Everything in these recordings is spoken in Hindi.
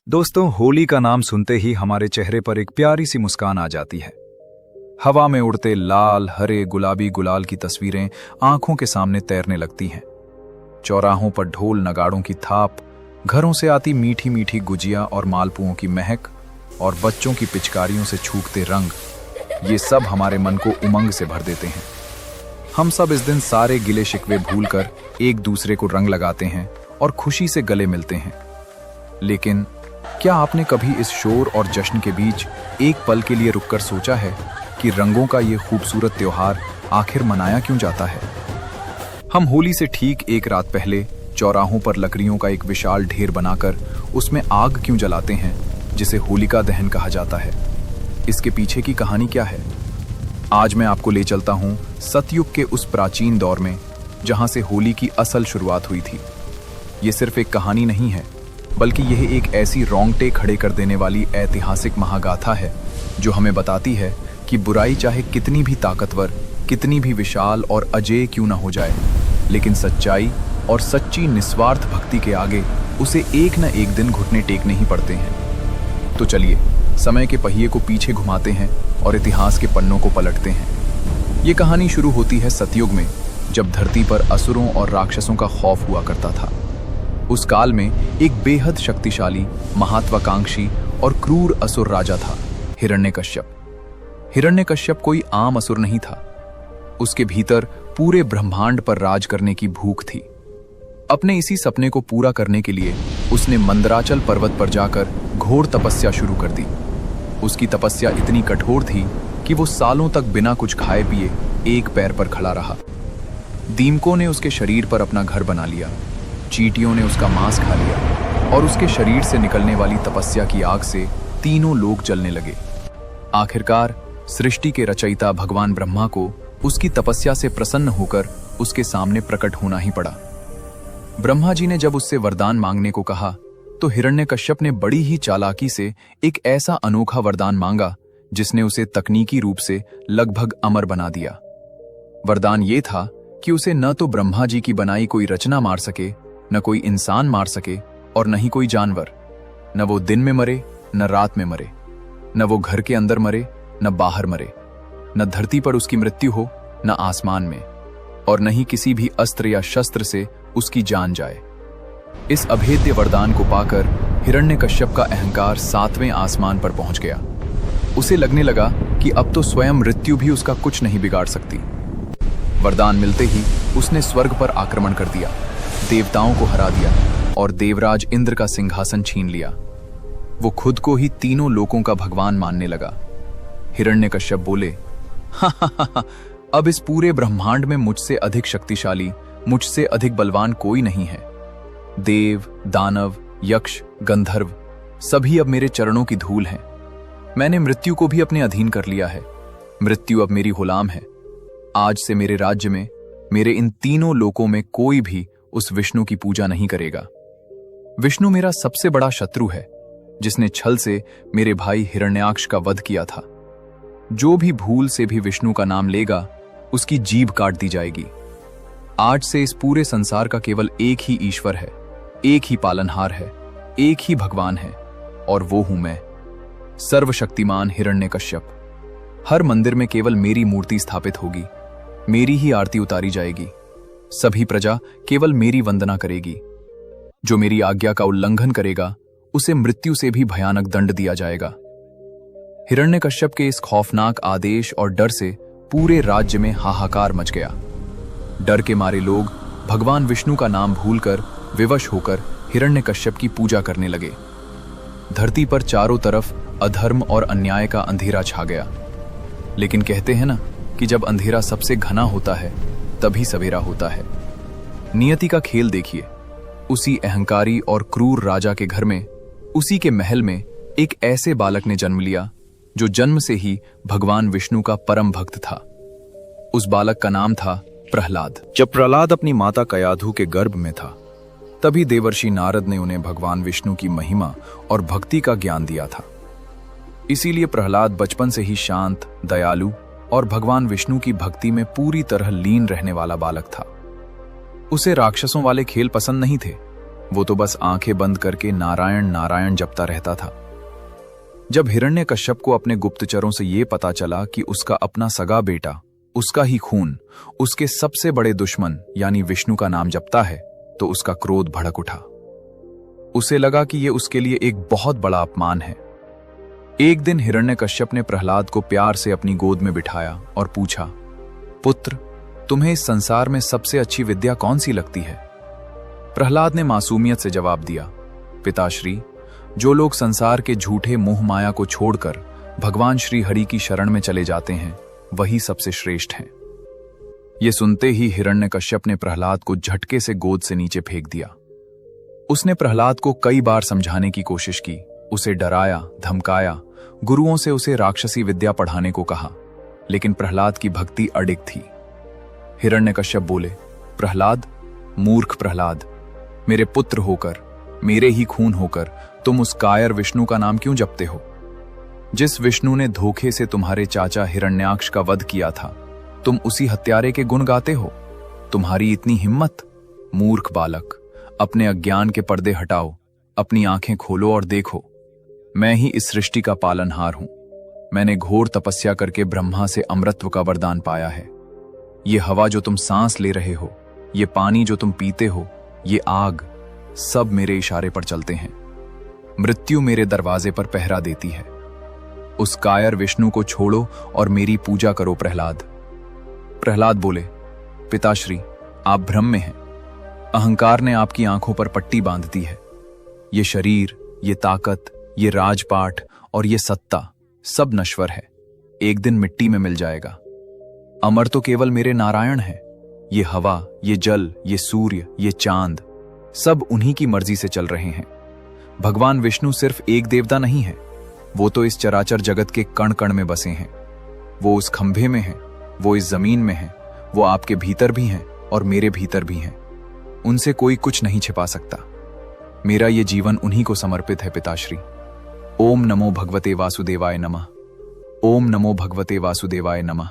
दोस्तों, होली का नाम सुनते ही हमारे चेहरे पर एक प्यारी सी मुस्कान आ जाती है। हवा में उड़ते लाल, हरे, गुलाबी गुलाल की तस्वीरें आंखों के सामने तैरने लगती हैं। चौराहों पर ढोल नगाड़ों की थाप, घरों से आती मीठी मीठी गुजिया और मालपुओं की महक और बच्चों की पिचकारियों से छूटते रंग, ये सब हमारे मन को उमंग से भर देते हैं। हम सब इस दिन सारे गिले शिकवे भूलकर एक दूसरे को रंग लगाते हैं और खुशी से गले मिलते हैं। लेकिन क्या आपने कभी इस शोर और जश्न के बीच एक पल के लिए रुककर सोचा है कि रंगों का ये खूबसूरत त्योहार आखिर मनाया क्यों जाता है? हम होली से ठीक एक रात पहले चौराहों पर लकड़ियों का एक विशाल ढेर बनाकर उसमें आग क्यों जलाते हैं, जिसे होलिका दहन कहा जाता है? इसके पीछे की कहानी क्या है? आज मैं आपको ले चलता हूं सतयुग के उस प्राचीन दौर में जहां से होली की असल शुरुआत हुई थी। ये सिर्फ एक कहानी नहीं है, बल्कि यह एक ऐसी रोंगटे खड़े कर देने वाली ऐतिहासिक महागाथा है जो हमें बताती है कि बुराई चाहे कितनी भी ताकतवर, कितनी भी विशाल और अजेय क्यों न हो जाए, लेकिन सच्चाई और सच्ची निस्वार्थ भक्ति के आगे उसे एक न एक दिन घुटने टेकने ही पड़ते हैं। तो चलिए समय के पहिए को पीछे घुमाते हैं और इतिहास के पन्नों को पलटते हैं। ये कहानी शुरू होती है सतयुग में, जब धरती पर असुरों और राक्षसों का खौफ हुआ करता था। उस काल में एक बेहद शक्तिशाली, महत्वाकांक्षी और क्रूर असुर राजा था, हिरण्यकश्यप। हिरण्यकश्यप कोई आम असुर नहीं था। उसके भीतर पूरे ब्रह्मांड पर राज करने की भूख थी। अपने इसी सपने को पूरा करने के लिए उसने मंदराचल पर्वत पर जाकर घोर तपस्या शुरू कर दी। उसकी तपस्या इतनी कठोर थी कि वो सालों तक बिना कुछ खाए पिए एक पैर पर खड़ा रहा। दीमकों ने उसके शरीर पर अपना घर बना लिया, चींटियों ने उसका मांस खा लिया और उसके शरीर से निकलने वाली तपस्या की आग से तीनों लोग जलने लगे। आखिरकार सृष्टि के रचयिता भगवान ब्रह्मा को उसकी तपस्या से प्रसन्न होकर उसके सामने प्रकट होना ही पड़ा। ब्रह्मा जी ने जब उससे वरदान मांगने को कहा तो हिरण्यकश्यप ने बड़ी ही चालाकी से एक ऐसा अनोखा वरदान मांगा जिसने उसे तकनीकी रूप से लगभग अमर बना दिया। वरदान ये था कि उसे न तो ब्रह्मा जी की बनाई कोई रचना मार सके, न कोई इंसान मार सके और न ही कोई जानवर। न वो दिन में मरे, न रात में मरे, न वो घर के अंदर मरे, न बाहर मरे, न धरती पर उसकी मृत्यु हो, न आसमान में, और न ही किसी भी अस्त्र या शस्त्र से उसकी जान जाए। इस अभेद्य वरदान को पाकर हिरण्यकश्यप का अहंकार 7वें आसमान पर पहुंच गया। उसे लगने लगा कि अब तो स्वयं मृत्यु भी उसका कुछ नहीं बिगाड़ सकती। वरदान मिलते ही उसने स्वर्ग पर आक्रमण कर दिया, देवताओं को हरा दिया और देवराज इंद्र का सिंहासन छीन लिया। वो खुद को ही तीनों लोकों का भगवान मानने लगा। हिरण्यकश्यप बोले, हा, अब इस पूरे ब्रह्मांड में मुझसे अधिक शक्तिशाली, मुझसे अधिक बलवान कोई नहीं है। देव, दानव, यक्ष, गंधर्व सभी अब मेरे चरणों की धूल हैं। मैंने मृत्यु को भी अपने अधीन कर लिया है। मृत्यु अब मेरी गुलाम है। आज से मेरे राज्य में, मेरे इन तीनों लोकों में कोई भी उस विष्णु की पूजा नहीं करेगा। विष्णु मेरा सबसे बड़ा शत्रु है, जिसने छल से मेरे भाई हिरण्याक्ष का वध किया था। जो भी भूल से भी विष्णु का नाम लेगा, उसकी जीभ काट दी जाएगी। आज से इस पूरे संसार का केवल एक ही ईश्वर है, एक ही पालनहार है, एक ही भगवान है, और वो हूं मैं, सर्वशक्तिमान हिरण्यकश्यप। हर मंदिर में केवल मेरी मूर्ति स्थापित होगी, मेरी ही आरती उतारी जाएगी। सभी प्रजा केवल मेरी वंदना करेगी। जो मेरी आज्ञा का उल्लंघन करेगा, उसे मृत्यु से भी भयानक दंड दिया जाएगा। हिरण्यकश्यप के इस खौफनाक आदेश और डर से पूरे राज्य में हाहाकार मच गया। डर के मारे लोग भगवान विष्णु का नाम भूलकर, विवश होकर हिरण्यकश्यप की पूजा करने लगे। धरती पर चारों तरफ अधर्म और अन्याय का अंधेरा छा गया। लेकिन कहते हैं ना कि जब अंधेरा सबसे घना होता है, तभी सवेरा होता है। नियति का खेल देखिए। उसी अहंकारी और क्रूर राजा के घर में, उसी के महल में एक ऐसे बालक ने जन्म लिया जो जन्म से ही भगवान विष्णु का परम भक्त था। उस बालक का नाम था प्रहलाद। जब प्रहलाद अपनी माता कयाधु के गर्भ में था, तभी देवर्षि नारद ने उन्हें भगवान विष्णु की महिमा और भक्ति का ज्ञान दिया था। इसीलिए प्रहलाद बचपन से ही शांत, दयालु और भगवान विष्णु की भक्ति में पूरी तरह लीन रहने वाला बालक था। उसे राक्षसों वाले खेल पसंद नहीं थे, वो तो बस आंखें बंद करके नारायण नारायण जपता रहता था। जब हिरण्यकश्यप को अपने गुप्तचरों से ये पता चला कि उसका अपना सगा बेटा, उसका ही खून, उसके सबसे बड़े दुश्मन यानी विष्णु का नाम जपता है, तो उसका क्रोध भड़क उठा। उसे लगा कि यह उसके लिए एक बहुत बड़ा अपमान है। एक दिन हिरण्यकश्यप ने प्रहलाद को प्यार से अपनी गोद में बिठाया और पूछा, पुत्र, तुम्हें इस संसार में सबसे अच्छी विद्या कौन सी लगती है? प्रहलाद ने मासूमियत से जवाब दिया, पिताश्री, जो लोग संसार के झूठे मोह माया को छोड़कर भगवान श्री हरि की शरण में चले जाते हैं, वही सबसे श्रेष्ठ हैं। ये सुनते ही हिरण्यकश्यप ने प्रहलाद को झटके से गोद से नीचे फेंक दिया। उसने प्रहलाद को कई बार समझाने की कोशिश की, उसे डराया, धमकाया, गुरुओं से उसे राक्षसी विद्या पढ़ाने को कहा, लेकिन प्रहलाद की भक्ति अडिग थी। हिरण्यकश्यप बोले, प्रहलाद, मूर्ख प्रहलाद, मेरे पुत्र होकर, मेरे ही खून होकर तुम उस कायर विष्णु का नाम क्यों जपते हो? जिस विष्णु ने धोखे से तुम्हारे चाचा हिरण्याक्ष का वध किया था, तुम उसी हत्यारे के गुण गाते हो। तुम्हारी इतनी हिम्मत? मूर्ख बालक, अपने अज्ञान के पर्दे हटाओ, अपनी आंखें खोलो और देखो, मैं ही इस सृष्टि का पालनहार हूं। मैंने घोर तपस्या करके ब्रह्मा से अमृतत्व का वरदान पाया है। ये हवा जो तुम सांस ले रहे हो, ये पानी जो तुम पीते हो, ये आग, सब मेरे इशारे पर चलते हैं। मृत्यु मेरे दरवाजे पर पहरा देती है। उस कायर विष्णु को छोड़ो और मेरी पूजा करो। प्रहलाद बोले, पिताश्री, आप भ्रम में हैं। अहंकार ने आपकी आंखों पर पट्टी बांध दी है। ये शरीर, ये ताकत, ये राजपाट और ये सत्ता सब नश्वर है, एक दिन मिट्टी में मिल जाएगा। अमर तो केवल मेरे नारायण हैं। ये हवा, ये जल, ये सूर्य, ये चांद, सब उन्हीं की मर्जी से चल रहे हैं। भगवान विष्णु सिर्फ एक देवता नहीं है, वो तो इस चराचर जगत के कण कण में बसे हैं। वो उस खंभे में हैं, वो इस जमीन में हैं, वो आपके भीतर भी हैं और मेरे भीतर भी हैं। उनसे कोई कुछ नहीं छिपा सकता। मेरा ये जीवन उन्हीं को समर्पित है। पिताश्री, ओम नमो भगवते वासुदेवाय नमः। ओम नमो भगवते वासुदेवाय नमः।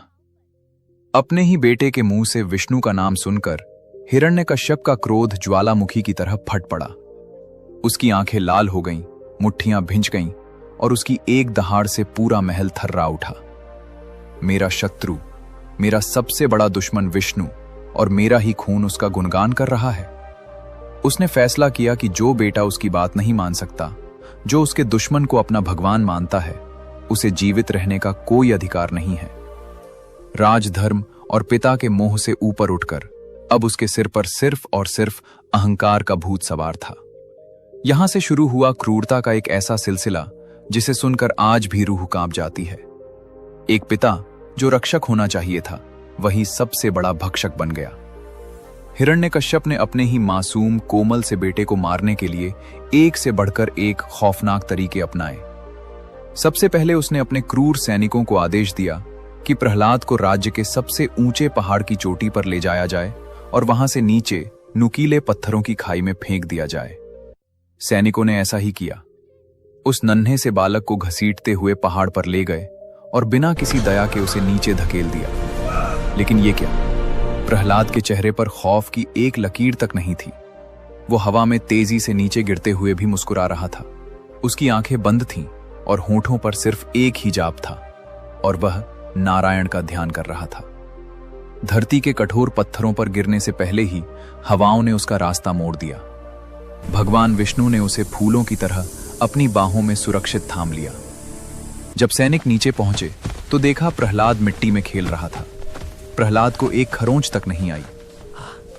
अपने ही बेटे के मुंह से विष्णु का नाम सुनकर हिरण्यकश्यप का क्रोध ज्वालामुखी की तरह फट पड़ा। उसकी आंखें लाल हो गईं, मुट्ठियां भिंच गईं और उसकी एक दहाड़ से पूरा महल थर्रा उठा। मेरा शत्रु, मेरा सबसे बड़ा दुश्मन विष्णु और मेरा ही खून उसका गुणगान कर रहा है। उसने फैसला किया कि जो बेटा उसकी बात नहीं मान सकता, जो उसके दुश्मन को अपना भगवान मानता है, उसे जीवित रहने का कोई अधिकार नहीं है। राजधर्म और पिता के मोह से ऊपर उठकर अब उसके सिर पर सिर्फ और सिर्फ अहंकार का भूत सवार था। यहां से शुरू हुआ क्रूरता का एक ऐसा सिलसिला जिसे सुनकर आज भी रूह कांप जाती है। एक पिता जो रक्षक होना चाहिए था, वही सबसे बड़ा भक्षक बन गया। हिरण्यकश्यप ने अपने ही मासूम कोमल से बेटे को मारने के लिए एक से बढ़कर एक खौफनाक तरीके अपनाए। सबसे पहले उसने अपने क्रूर सैनिकों को आदेश दिया कि प्रहलाद को राज्य के सबसे ऊंचे पहाड़ की चोटी पर ले जाया जाए और वहां से नीचे नुकीले पत्थरों की खाई में फेंक दिया जाए। सैनिकों ने ऐसा ही किया। उस नन्हे से बालक को घसीटते हुए पहाड़ पर ले गए और बिना किसी दया के उसे नीचे धकेल दिया। लेकिन ये क्या, प्रहलाद के चेहरे पर खौफ की एक लकीर तक नहीं थी। वो हवा में तेजी से नीचे गिरते हुए भी मुस्कुरा रहा था। उसकी आंखें बंद थीं और होठों पर सिर्फ एक ही जाप था और वह नारायण का ध्यान कर रहा था। धरती के कठोर पत्थरों पर गिरने से पहले ही हवाओं ने उसका रास्ता मोड़ दिया। भगवान विष्णु ने उसे फूलों की तरह अपनी बाहों में सुरक्षित थाम लिया। जब सैनिक नीचे पहुंचे तो देखा प्रहलाद मिट्टी में खेल रहा था। प्रहलाद को एक खरोंच तक नहीं आई।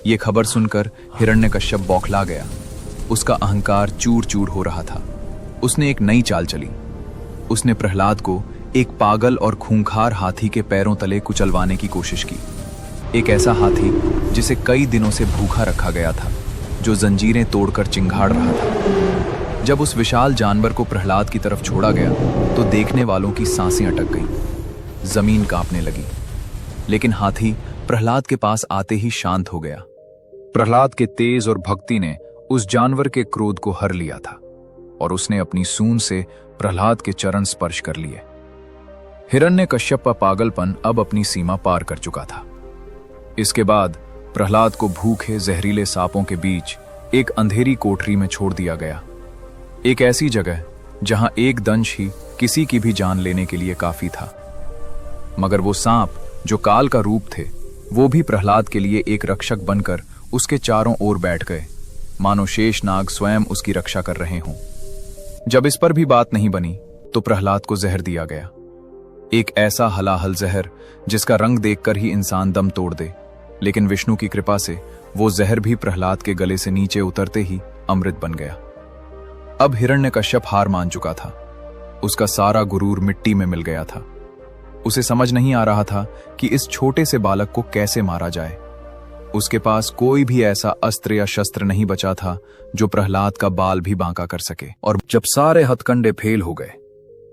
ये खबर सुनकर हिरण्यकश्यप बौखला गया। उसका अहंकार चूर चूर हो रहा था। उसने एक नई चाल चली। उसने प्रहलाद को एक पागल और खूंखार हाथी के पैरों तले कुचलवाने की कोशिश की। एक ऐसा हाथी जिसे कई दिनों से भूखा रखा गया था, जो जंजीरें तोड़कर चिंगाड़ रहा था। जब उस विशाल जानवर को प्रहलाद की तरफ छोड़ा गया तो देखने वालों की सांसें अटक गईं। जमीन कांपने लगी। लेकिन हाथी प्रहलाद के पास आते ही शांत हो गया। प्रहलाद के तेज और भक्ति ने उस जानवर के क्रोध को हर लिया था और उसने अपनी सूंड से प्रहलाद के चरण स्पर्श कर लिए। हिरण्यकश्यप का पागलपन अब अपनी सीमा पार कर चुका था। इसके बाद प्रहलाद को भूखे जहरीले सांपों के बीच एक अंधेरी कोठरी में छोड़ दिया गया। एक ऐसी जगह जहां एक दंश ही किसी की भी जान लेने के लिए काफी था। मगर वो सांप जो काल का रूप थे, वो भी प्रहलाद के लिए एक रक्षक बनकर उसके चारों ओर बैठ गए, मानो शेष नाग स्वयं उसकी रक्षा कर रहे हों। जब इस पर भी बात नहीं बनी तो प्रहलाद को जहर दिया गया। एक ऐसा हलाहल जहर जिसका रंग देखकर ही इंसान दम तोड़ दे, लेकिन विष्णु की कृपा से वो जहर भी प्रहलाद के गले से नीचे उतरते ही अमृत बन गया। अब हिरण्यकश्यप हार मान चुका था। उसका सारा गुरूर मिट्टी में मिल गया था। उसे समझ नहीं आ रहा था कि इस छोटे से बालक को कैसे मारा जाए। उसके पास कोई भी ऐसा अस्त्र या शस्त्र नहीं बचा था जो प्रहलाद का बाल भी बांका कर सके। और जब सारे हथकंडे फेल हो गए,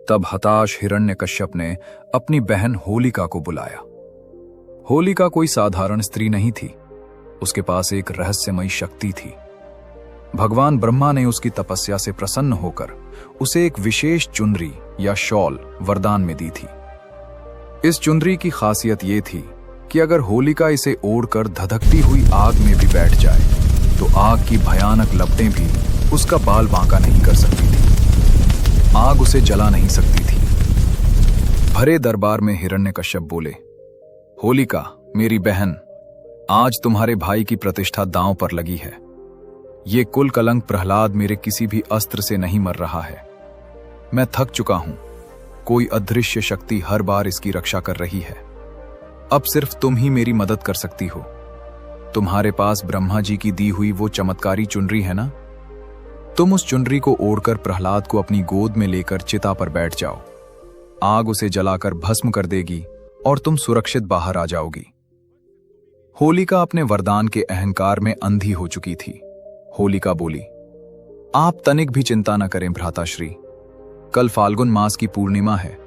तब हताश हिरण्यकश्यप ने अपनी बहन होलिका को बुलाया। होलिका कोई साधारण स्त्री नहीं थी। उसके पास एक रहस्यमयी शक्ति थी। भगवान ब्रह्मा ने उसकी तपस्या से प्रसन्न होकर उसे एक विशेष चुनरी या शॉल वरदान में दी थी। इस चुनरी की खासियत ये थी कि अगर होलिका इसे ओढ़कर धधकती हुई आग में भी बैठ जाए तो आग की भयानक लपटें भी उसका बाल बांका नहीं कर सकती थी। आग उसे जला नहीं सकती थी। भरे दरबार में हिरण्यकश्यप बोले, होलिका मेरी बहन, आज तुम्हारे भाई की प्रतिष्ठा दांव पर लगी है। ये कुल कलंक प्रहलाद मेरे किसी भी अस्त्र से नहीं मर रहा है। मैं थक चुका हूं। कोई अदृश्य शक्ति हर बार इसकी रक्षा कर रही है। अब सिर्फ तुम ही मेरी मदद कर सकती हो। तुम्हारे पास ब्रह्मा जी की दी हुई वो चमत्कारी चुनरी है ना? तुम उस चुनरी को ओढ़कर प्रहलाद को अपनी गोद में लेकर चिता पर बैठ जाओ। आग उसे जलाकर भस्म कर देगी और तुम सुरक्षित बाहर आ जाओगी। होलिका अपने वरदान के अहंकार में अंधी हो चुकी थी। होलिका बोली, आप तनिक भी चिंता न करें भ्राताश्री। कल फाल्गुन मास की पूर्णिमा है।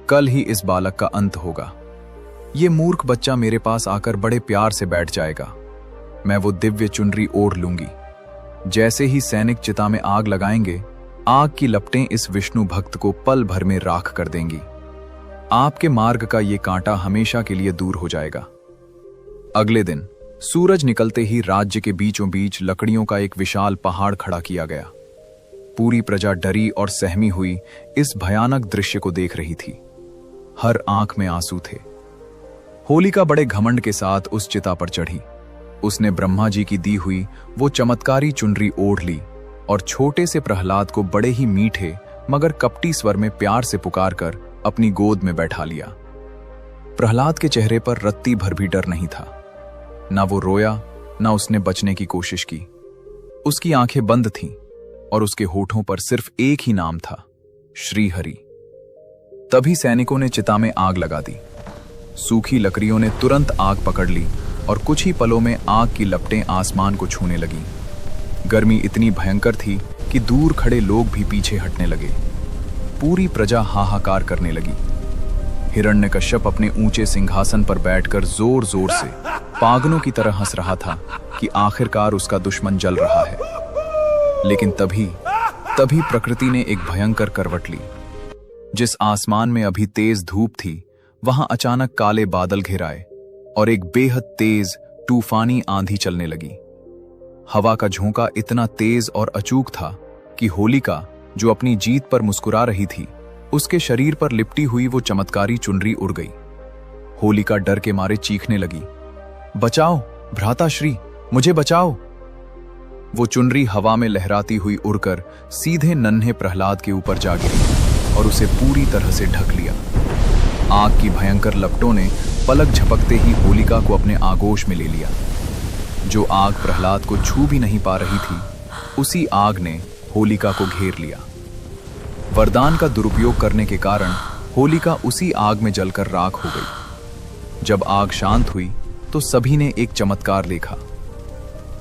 कल ही इस बालक का अंत होगा। ये मूर्ख बच्चा मेरे पास आकर बड़े प्यार से बैठ जाएगा। मैं वो दिव्य चुनरी ओढ़ लूंगी। जैसे ही सैनिक चिता में आग लगाएंगे, आग की लपटें इस विष्णु भक्त को पल भर में राख कर देंगी। आपके मार्ग का ये कांटा हमेशा के लिए दूर हो जाएगा। अगले दिन सूरज निकलते ही राज्य के बीचों बीच लकड़ियों का एक विशाल पहाड़ खड़ा किया गया। पूरी प्रजा डरी और सहमी हुई इस भयानक दृश्य को देख रही थी। हर आंख में आंसू थे। होलिका बड़े घमंड के साथ उस चिता पर चढ़ी। उसने ब्रह्मा जी की दी हुई वो चमत्कारी चुनरी ओढ़ ली और छोटे से प्रहलाद को बड़े ही मीठे मगर कपटी स्वर में प्यार से पुकार कर अपनी गोद में बैठा लिया। प्रहलाद के चेहरे पर रत्ती भर भी डर नहीं था। ना वो रोया, ना उसने बचने की कोशिश की। उसकी आंखें बंद थीं और उसके होठों पर सिर्फ एक ही नाम था, श्री हरि। तभी सैनिकों ने चिता में आग लगा दी। सूखी लकड़ियों ने तुरंत आग पकड़ ली और कुछ ही पलों में आग की लपटें आसमान को छूने लगीं। गर्मी इतनी भयंकर थी कि दूर खड़े लोग भी पीछे हटने लगे। पूरी प्रजा हाहाकार करने लगी। हिरण्यकश्यप अपने ऊंचे सिंहासन पर बैठकर जोर जोर से पागलों की तरह हंस रहा था कि आखिरकार उसका दुश्मन जल रहा है। लेकिन तभी प्रकृति ने एक भयंकर करवट ली। जिस आसमान में अभी तेज धूप थी, वहां अचानक काले बादल घिर आए और एक बेहद तेज तूफानी आंधी चलने लगी। हवा का झोंका इतना तेज और अचूक था कि होलिका, जो अपनी जीत पर मुस्कुरा रही थी, उसके शरीर पर लिपटी हुई वो चमत्कारी चुनरी उड़ गई। होलिका डर के मारे चीखने लगी, बचाओ भ्राताश्री, मुझे बचाओ। वो चुनरी हवा में लहराती हुई उड़कर सीधे नन्हे प्रहलाद के ऊपर जा गिरी और उसे पूरी तरह से ढक लिया। आग की भयंकर लपटों ने पलक झपकते ही होलिका को अपने आगोश में ले लिया। जो आग प्रहलाद को छू भी नहीं पा रही थी, उसी आग ने होलिका को घेर लिया। वरदान का दुरुपयोग करने के कारण होलिका उसी आग में जलकर राख हो गई। जब आग शांत हुई तो सभी ने एक चमत्कार देखा।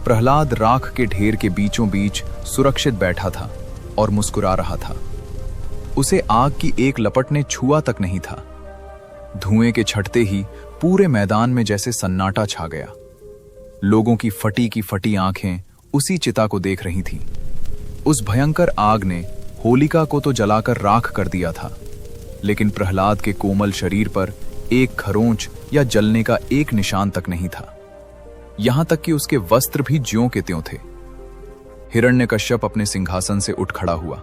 प्रहलाद राख के ढेर के बीचों बीच सुरक्षित बैठा था और मुस्कुरा रहा था। उसे आग की एक लपट ने छुआ तक नहीं था। धुएं के छटते ही पूरे मैदान में जैसे सन्नाटा छा गया। लोगों की फटी आंखें उसी चिता को देख रही थीं। उस भयंकर आग ने होलिका को तो जलाकर राख कर दिया था, लेकिन प्रहलाद के कोमल शरीर पर एक खरोंच या जलने का एक निशान तक नहीं था। यहां तक कि उसके वस्त्र भी ज्यों के त्यों थे। हिरण्यकश्यप अपने सिंहासन से उठ खड़ा हुआ।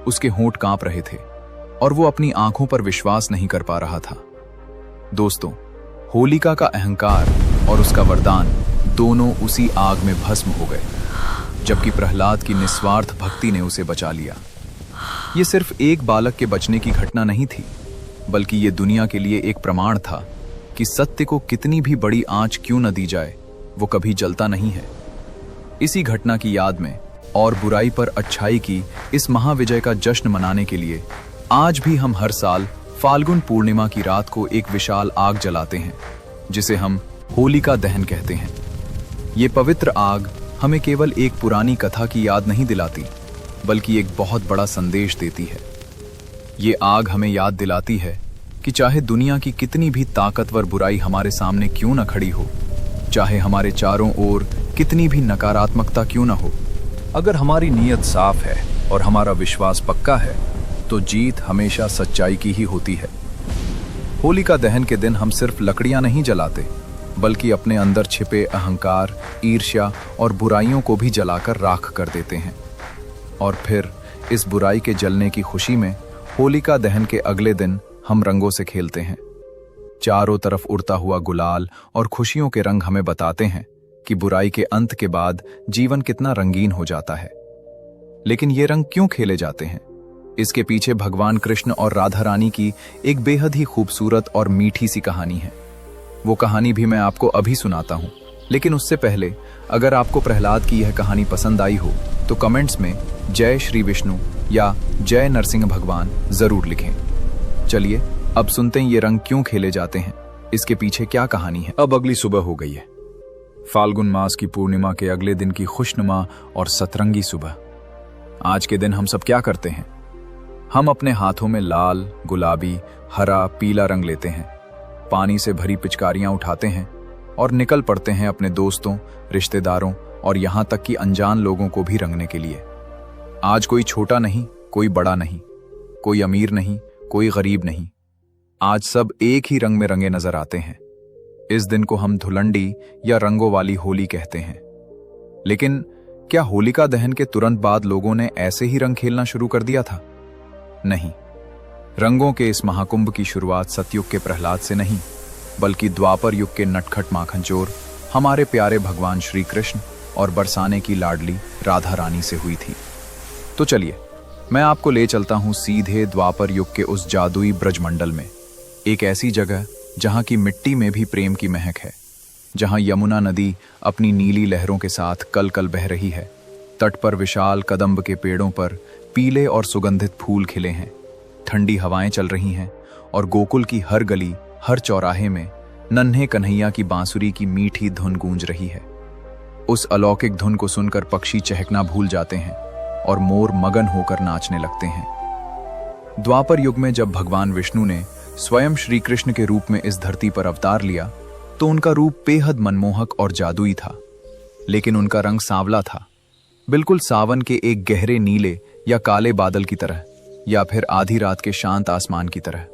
उसके होंठ कांप रहे थे और वो अपनी आंखों पर विश्वास नहीं कर पा रहा था। दोस्तों, होलिका का अहंकार और उसका वरदान दोनों उसी आग में भस्म हो गए, जबकि प्रहलाद की निस्वार्थ भक्ति ने उसे बचा लिया। ये सिर्फ एक बालक के बचने की घटना नहीं थी, बल्कि ये दुनिया के लिए एक प्रमाण था कि सत्य को कितनी भी बड़ी आंच क्यों न दी जाए, वो कभी जलता नहीं है। इसी घटना की याद में और बुराई पर अच्छाई की इस महाविजय का जश्न मनाने के लिए आज भी हम हर साल फाल्गुन पूर्णिमा की रात को एक विशाल आग जलाते हैं, जिसे हम होलिका दहन कहते हैं। ये पवित्र आग हमें केवल एक पुरानी कथा की याद नहीं दिलाती, बल्कि एक बहुत बड़ा संदेश देती है। ये आग हमें याद दिलाती है कि चाहे दुनिया की कितनी भी ताकतवर बुराई हमारे सामने क्यों न खड़ी हो, चाहे हमारे चारों ओर कितनी भी नकारात्मकता क्यों न हो, अगर हमारी नीयत साफ है और हमारा विश्वास पक्का है, तो जीत हमेशा सच्चाई की ही होती है। होलिका दहन के दिन हम सिर्फ लकड़ियां नहीं जलाते, बल्कि अपने अंदर छिपे अहंकार, ईर्ष्या और बुराइयों को भी जलाकर राख कर देते हैं। और फिर इस बुराई के जलने की खुशी में होलिका दहन के अगले दिन हम रंगों से खेलते हैं। चारों तरफ उड़ता हुआ गुलाल और खुशियों के रंग हमें बताते हैं कि बुराई के अंत के बाद जीवन कितना रंगीन हो जाता है। लेकिन ये रंग क्यों खेले जाते हैं? इसके पीछे भगवान कृष्ण और राधा रानी की एक बेहद ही खूबसूरत और मीठी सी कहानी है। वो कहानी भी मैं आपको अभी सुनाता हूँ, लेकिन उससे पहले अगर आपको प्रहलाद की यह कहानी पसंद आई हो तो कमेंट्स में जय श्री विष्णु या जय नरसिंह भगवान जरूर लिखें। चलिए अब सुनते हैं ये रंग क्यों खेले जाते हैं, इसके पीछे क्या कहानी है। अब अगली सुबह हो गई है, फाल्गुन मास की पूर्णिमा के अगले दिन की खुशनुमा और सतरंगी सुबह। आज के दिन हम सब क्या करते हैं? हम अपने हाथों में लाल, गुलाबी, हरा, पीला रंग लेते हैं, पानी से भरी पिचकारियां उठाते हैं और निकल पड़ते हैं अपने दोस्तों, रिश्तेदारों और यहां तक कि अनजान लोगों को भी रंगने के लिए। आज कोई छोटा नहीं, कोई बड़ा नहीं, कोई अमीर नहीं, कोई गरीब नहीं, आज सब एक ही रंग में रंगे नजर आते हैं। इस दिन को हम धुलंडी या रंगों वाली होली कहते हैं। लेकिन क्या होलिका दहन के तुरंत बाद लोगों ने ऐसे ही रंग खेलना शुरू कर दिया था? नहीं, रंगों के इस महाकुंभ की शुरुआत सतयुग के प्रहलाद से नहीं, बल्कि द्वापर युग के नटखट माखनचोर हमारे प्यारे भगवान श्री कृष्ण और बरसाने की लाडली राधा रानी से हुई थी। तो चलिए मैं आपको ले चलता हूं सीधे द्वापर युग के उस जादुई ब्रजमंडल में, एक ऐसी जगह जहां की मिट्टी में भी प्रेम की महक है, जहां यमुना नदी अपनी नीली लहरों के साथ कल कल बह रही है। तट पर विशाल कदम्ब के पेड़ों पर पीले और सुगंधित फूल खिले हैं, ठंडी हवाएं चल रही हैं और गोकुल की हर गली, हर चौराहे में नन्हे कन्हैया की बांसुरी की मीठी धुन गूंज रही है। उस अलौकिक धुन को सुनकर पक्षी चहकना भूल जाते हैं और मोर मगन होकर नाचने लगते हैं। द्वापर युग में जब भगवान विष्णु ने स्वयं श्री कृष्ण के रूप में इस धरती पर अवतार लिया, तो उनका रूप बेहद मनमोहक और जादुई था। लेकिन उनका रंग सांवला था, बिल्कुल सावन के एक गहरे नीले या काले बादल की तरह, या फिर आधी रात के शांत आसमान की तरह।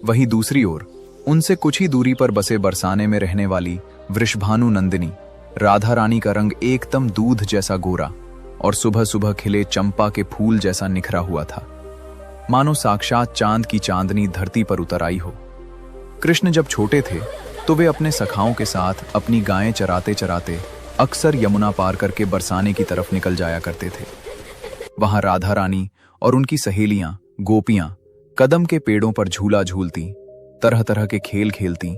वहीं दूसरी ओर उनसे कुछ ही दूरी पर बसे बरसाने में रहने वाली वृषभानु नंदिनी राधा रानी का रंग एकदम दूध जैसा गोरा और सुबह सुबह खिले चंपा के फूल जैसा निखरा हुआ था, मानो साक्षात चांद की चांदनी धरती पर उतर आई हो। कृष्ण जब छोटे थे तो वे अपने सखाओं के साथ अपनी गायें चराते चराते अक्सर यमुना पार करके बरसाने की तरफ निकल जाया करते थे। वहां राधा रानी और उनकी सहेलियां गोपियां कदम के पेड़ों पर झूला झूलती, तरह तरह के खेल खेलती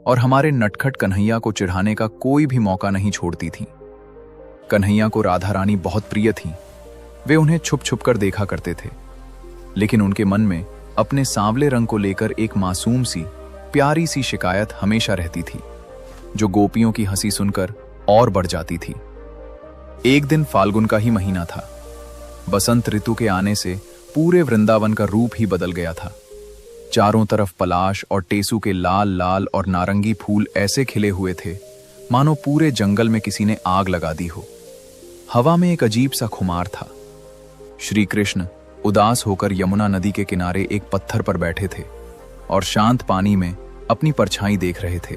और हमारे नटखट कन्हैया को चिढ़ाने का कोई भी मौका नहीं छोड़ती थीं। कन्हैया को राधा रानी बहुत प्रिय थीं। वे उन्हें छुप छुप कर देखा करते थे, लेकिन उनके मन में अपने सांवले रंग को लेकर एक मासूम सी, प्यारी सी शिकायत हमेशा रहती थी, जो गोपियों की हंसी सुनकर और बढ़ जाती थी। एक दिन फाल्गुन का ही महीना था। बसंत ऋतु के आने से पूरे वृंदावन का रूप ही बदल गया था। चारों तरफ पलाश और टेसू के लाल लाल और नारंगी फूल ऐसे खिले हुए थे मानो पूरे जंगल में किसी ने आग लगा दी हो। हवा में एक अजीब सा खुमार था। श्री कृष्ण उदास होकर यमुना नदी के किनारे एक पत्थर पर बैठे थे और शांत पानी में अपनी परछाई देख रहे थे।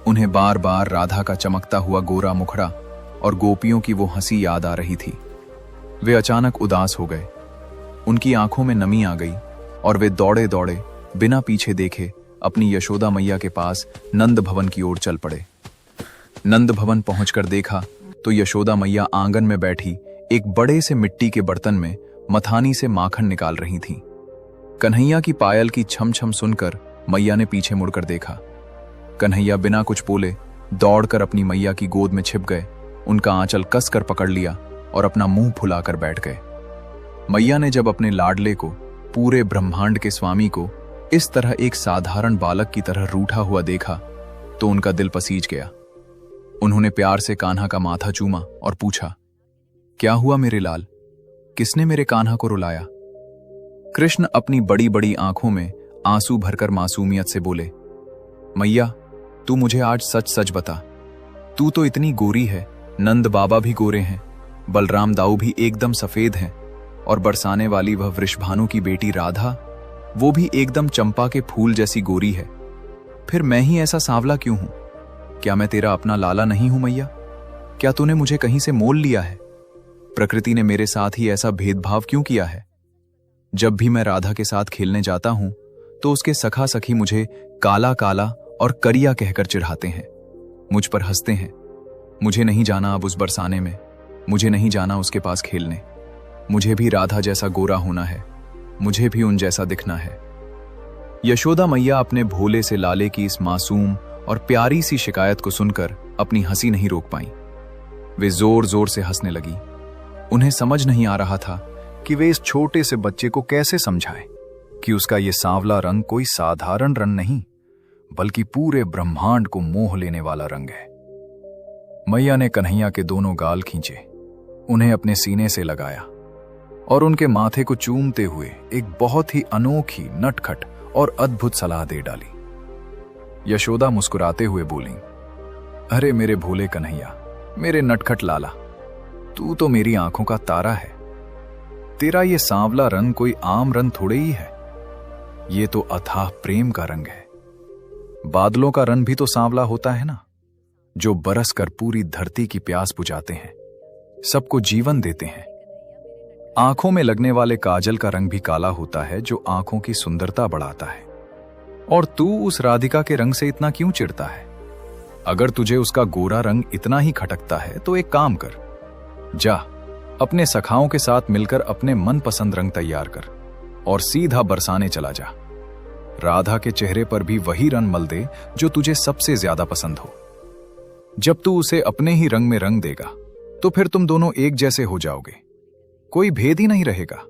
उन्हें बार बार राधा का चमकता हुआ गोरा मुखड़ा और गोपियों की वो हंसी याद आ रही थी। वे अचानक उदास हो गए, उनकी आंखों में नमी आ गई और वे दौड़े दौड़े बिना पीछे देखे अपनी यशोदा मैया के पास नंद भवन की ओर चल पड़े। नंद भवन पहुंचकर देखा तो यशोदा मैया आंगन में बैठी एक बड़े से मिट्टी के बर्तन में मथानी से माखन निकाल रही थीं। कन्हैया की पायल की छम छम सुनकर मैया ने पीछे मुड़कर देखा। कन्हैया बिना कुछ बोले दौड़कर अपनी मैया की गोद में छिप गए, उनका आंचल कसकर पकड़ लिया और अपना मुंह फुलाकर बैठ गए। मैया ने जब अपने लाडले को, पूरे ब्रह्मांड के स्वामी को, इस तरह एक साधारण बालक की तरह रूठा हुआ देखा तो उनका दिल पसीज गया। उन्होंने प्यार से कान्हा का माथा चूमा और पूछा, क्या हुआ मेरे लाल, किसने मेरे कान्हा को रुलाया? कृष्ण अपनी बड़ी बड़ी आंखों में आंसू भरकर मासूमियत से बोले, मैया तू मुझे आज सच सच बता, तू तो इतनी गोरी है, नंद बाबा भी गोरे हैं, बलराम दाऊ भी एकदम सफेद हैं, और बरसाने वाली वह वृषभानु की बेटी राधा, वो भी एकदम चंपा के फूल जैसी गोरी है। फिर मैं ही ऐसा सांवला क्यों हूं? क्या मैं तेरा अपना लाला नहीं हूं मैया? क्या तूने मुझे कहीं से मोल लिया है? प्रकृति ने मेरे साथ ही ऐसा भेदभाव क्यों किया है? जब भी मैं राधा के साथ खेलने जाता हूं तो उसके सखा सखी मुझे काला काला और करिया कहकर चिढ़ाते हैं, मुझ पर हंसते हैं। मुझे नहीं जाना अब उस बरसाने में, मुझे नहीं जाना उसके पास खेलने। मुझे भी राधा जैसा गोरा होना है, मुझे भी उन जैसा दिखना है। यशोदा मैया अपने भोले से लाले की इस मासूम और प्यारी सी शिकायत को सुनकर अपनी हंसी नहीं रोक पाई। वे जोर जोर से हंसने लगी। उन्हें समझ नहीं आ रहा था कि वे इस छोटे से बच्चे को कैसे समझाएं कि उसका ये सांवला रंग कोई साधारण रंग नहीं, बल्कि पूरे ब्रह्मांड को मोह लेने वाला रंग है। मैया ने कन्हैया के दोनों गाल खींचे, उन्हें अपने सीने से लगाया और उनके माथे को चूमते हुए एक बहुत ही अनोखी, नटखट और अद्भुत सलाह दे डाली। यशोदा मुस्कुराते हुए बोली, अरे मेरे भोले कन्हैया, मेरे नटखट लाला, तू तो मेरी आंखों का तारा है। तेरा ये सांवला रंग कोई आम रंग थोड़े ही है, ये तो अथाह प्रेम का रंग है। बादलों का रंग भी तो सांवला होता है ना, जो बरस कर पूरी धरती की प्यास बुझाते हैं, सबको जीवन देते हैं। आंखों में लगने वाले काजल का रंग भी काला होता है, जो आंखों की सुंदरता बढ़ाता है। और तू उस राधिका के रंग से इतना क्यों चिढ़ता है? अगर तुझे उसका गोरा रंग इतना ही खटकता है तो एक काम कर, जा अपने सखाओं के साथ मिलकर अपने मनपसंद रंग तैयार कर और सीधा बरसाने चला जा। राधा के चेहरे पर भी वही रंग मल दे जो तुझे सबसे ज्यादा पसंद हो। जब तू उसे अपने ही रंग में रंग देगा तो फिर तुम दोनों एक जैसे हो जाओगे, कोई भेद ही नहीं रहेगा।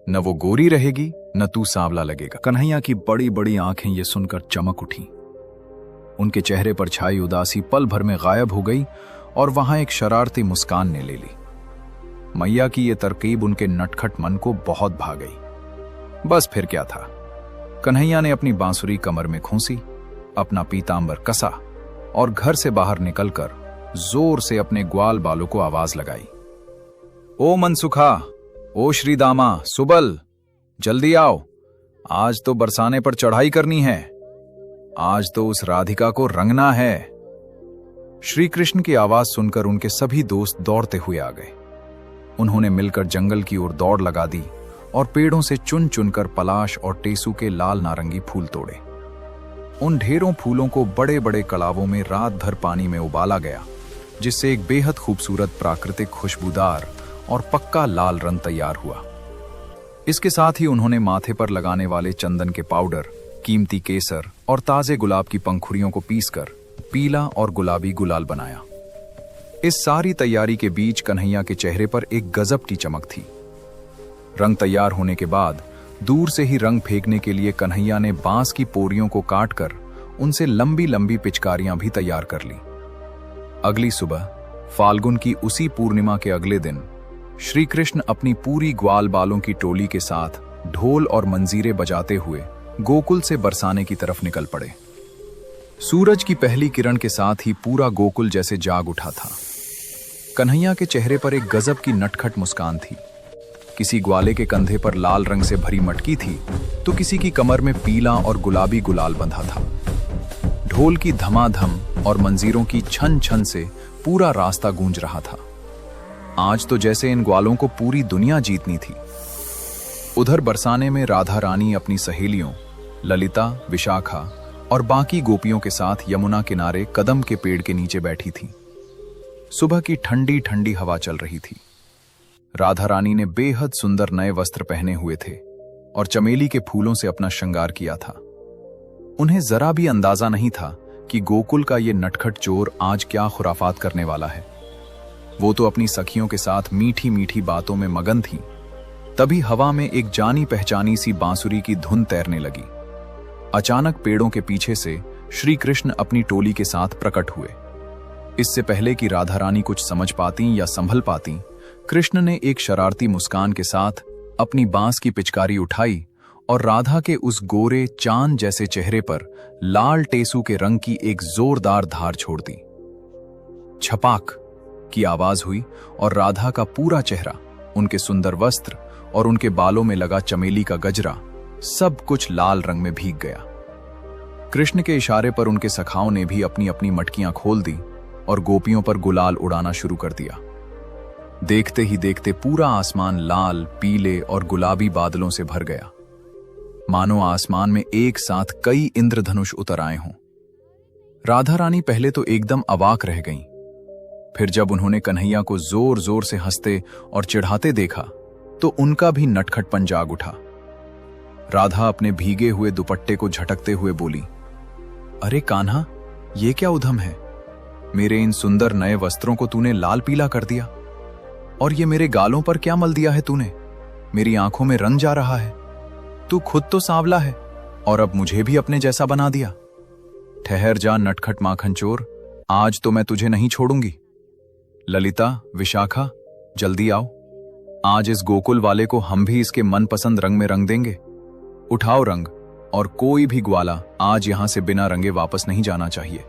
न वो गोरी रहेगी, न तू सांवला लगेगा। कन्हैया की बड़ी बड़ी आंखें ये सुनकर चमक उठी। उनके चेहरे पर छाई उदासी पल भर में गायब हो गई और वहां एक शरारती मुस्कान ने ले ली। मैया की ये तरकीब उनके नटखट मन को बहुत भा गई। बस फिर क्या था, कन्हैया ने अपनी बांसुरी कमर में खोसी, अपना पीतांबर कसा और घर से बाहर निकलकर जोर से अपने ग्वाल बालों को आवाज लगाई, ओ मनसुखा, ओ श्रीदामा, सुबल, जल्दी आओ, आज तो बरसाने पर चढ़ाई करनी है, आज तो उस राधिका को रंगना है। श्री कृष्ण की आवाज सुनकर उनके सभी दोस्त दौड़ते हुए आ गए। उन्होंने मिलकर जंगल की ओर दौड़ लगा दी और पेड़ों से चुन चुनकर पलाश और टेसू के लाल नारंगी फूल तोड़े। उन ढेरों फूलों को बड़े बड़े कड़ावों में रात भर पानी में उबाला गया, जिससे एक बेहद खूबसूरत प्राकृतिक खुशबूदार और पक्का लाल रंग तैयार हुआ। इसके साथ ही उन्होंने माथे पर लगाने वाले चंदन के पाउडर, कीमती केसर और ताजे गुलाब की पंखुड़ियों को पीसकर पीला और गुलाबी गुलाल बनाया। इस सारी तैयारी के बीच कन्हैया के चेहरे पर एक गजब की चमक थी। रंग तैयार होने के बाद दूर से ही रंग फेंकने के लिए कन्हैया ने बांस की पोरियों को काटकर उनसे लंबी लंबी पिचकारियां भी तैयार कर ली। अगली सुबह फाल्गुन की उसी पूर्णिमा के अगले दिन श्री कृष्ण अपनी पूरी ग्वाल बालों की टोली के साथ ढोल और मंजीरे बजाते हुए गोकुल से बरसाने की तरफ निकल पड़े। सूरज की पहली किरण के साथ ही पूरा गोकुल जैसे जाग उठा था। कन्हैया के चेहरे पर एक गजब की नटखट मुस्कान थी। किसी ग्वाले के कंधे पर लाल रंग से भरी मटकी थी तो किसी की कमर में पीला और गुलाबी गुलाल बंधा था। ढोल की धमाधम और मंजीरों की छन छन से पूरा रास्ता गूंज रहा था। आज तो जैसे इन ग्वालों को पूरी दुनिया जीतनी थी। उधर बरसाने में राधा रानी अपनी सहेलियों ललिता, विशाखा और बाकी गोपियों के साथ यमुना किनारे कदम के पेड़ के नीचे बैठी थी। सुबह की ठंडी ठंडी हवा चल रही थी। राधा रानी ने बेहद सुंदर नए वस्त्र पहने हुए थे और चमेली के फूलों से अपना श्रृंगार किया था। उन्हें जरा भी अंदाजा नहीं था कि गोकुल का ये नटखट चोर आज क्या खुराफात करने वाला है। वो तो अपनी सखियों के साथ मीठी मीठी बातों में मगन थी। तभी हवा में एक जानी पहचानी सी बांसुरी की धुन तैरने लगी। अचानक पेड़ों के पीछे से श्री कृष्ण अपनी टोली के साथ प्रकट हुए। इससे पहले कि राधा रानी कुछ समझ पाती या संभल पाती, कृष्ण ने एक शरारती मुस्कान के साथ अपनी बांस की पिचकारी उठाई और राधा के उस गोरे चांद जैसे चेहरे पर लाल टेसू के रंग की एक जोरदार धार छोड़ दी। छपाक की आवाज हुई और राधा का पूरा चेहरा, उनके सुंदर वस्त्र और उनके बालों में लगा चमेली का गजरा सब कुछ लाल रंग में भीग गया। कृष्ण के इशारे पर उनके सखाओं ने भी अपनी अपनी मटकियां खोल दी और गोपियों पर गुलाल उड़ाना शुरू कर दिया। देखते ही देखते पूरा आसमान लाल, पीले और गुलाबी बादलों से भर गया, मानो आसमान में एक साथ कई इंद्रधनुष उतर आए हों। राधा रानी पहले तो एकदम अवाक रह गईं। फिर जब उन्होंने कन्हैया को जोर जोर से हंसते और चिढ़ाते देखा तो उनका भी नटखटपन जाग उठा। राधा अपने भीगे हुए दुपट्टे को झटकते हुए बोली, अरे कान्हा, ये क्या उधम है? मेरे इन सुंदर नए वस्त्रों को तूने लाल पीला कर दिया, और ये मेरे गालों पर क्या मल दिया है तूने? मेरी आंखों में रंग जा रहा है। तू खुद तो सांवला है और अब मुझे भी अपने जैसा बना दिया। ठहर जा नटखट माखन चोर, आज तो मैं तुझे नहीं छोड़ूंगी। ललिता, विशाखा, जल्दी आओ। आज इस गोकुल वाले को हम भी इसके मनपसंद रंग में रंग देंगे। उठाओ रंग, और कोई भी ग्वाला आज यहां से बिना रंगे वापस नहीं जाना चाहिए।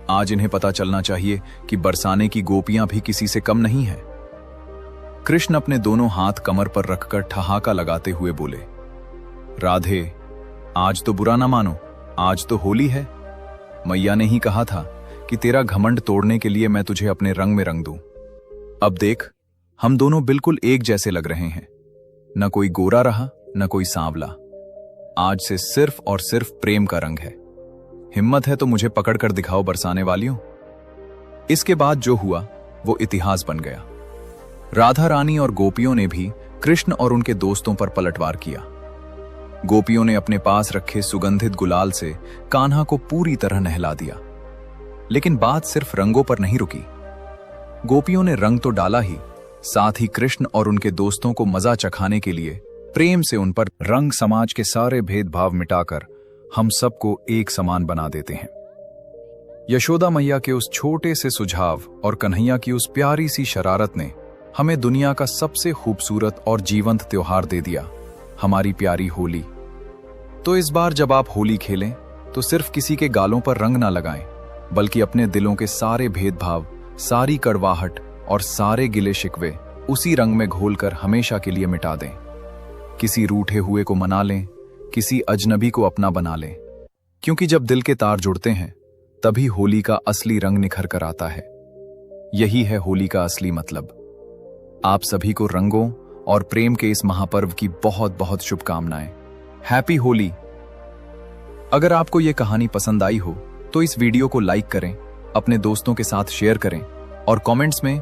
आज इन्हें पता चलना चाहिए कि बरसाने की गोपियां भी किसी से कम नहीं है। कृष्ण अपने दोनों हाथ कमर पर रखकर ठहाका लगाते हुए बोले, राधे, आज तो बुरा ना मानो, आज तो होली है। मैया ने ही कहा था कि तेरा घमंड तोड़ने के लिए मैं तुझे अपने रंग में रंग दूं। अब देख, हम दोनों बिल्कुल एक जैसे लग रहे हैं। न कोई गोरा रहा, न कोई सांवला। आज से सिर्फ और सिर्फ प्रेम का रंग है। हिम्मत है तो मुझे पकड़कर दिखाओ बरसाने वालियों। इसके बाद जो हुआ वो इतिहास बन गया। राधा रानी और गोपियों ने भी कृष्ण और उनके दोस्तों पर पलटवार किया। गोपियों ने अपने पास रखे सुगंधित गुलाल से कान्हा को पूरी तरह नहला दिया। लेकिन बात सिर्फ रंगों पर नहीं रुकी। गोपियों ने रंग तो डाला ही, साथ ही कृष्ण और उनके दोस्तों को मजा चखाने के लिए प्रेम से उन पर रंग समाज के सारे भेदभाव मिटाकर हम सबको एक समान बना देते हैं। यशोदा मैया के उस छोटे से सुझाव और कन्हैया की उस प्यारी सी शरारत ने हमें दुनिया का सबसे खूबसूरत और जीवंत त्योहार दे दिया, हमारी प्यारी होली। तो इस बार जब आप होली खेलें तो सिर्फ किसी के गालों पर रंग ना लगाएं, बल्कि अपने दिलों के सारे भेदभाव, सारी कड़वाहट और सारे गिले शिकवे उसी रंग में घोलकर हमेशा के लिए मिटा दें। किसी रूठे हुए को मना लें, किसी अजनबी को अपना बना लें, क्योंकि जब दिल के तार जुड़ते हैं तभी होली का असली रंग निखर कर आता है। यही है होली का असली मतलब। आप सभी को रंगों और प्रेम के इस महापर्व की बहुत बहुत शुभकामनाएं। हैप्पी होली। अगर आपको यह कहानी पसंद आई हो तो इस वीडियो को लाइक करें, अपने दोस्तों के साथ शेयर करें और कमेंट्स में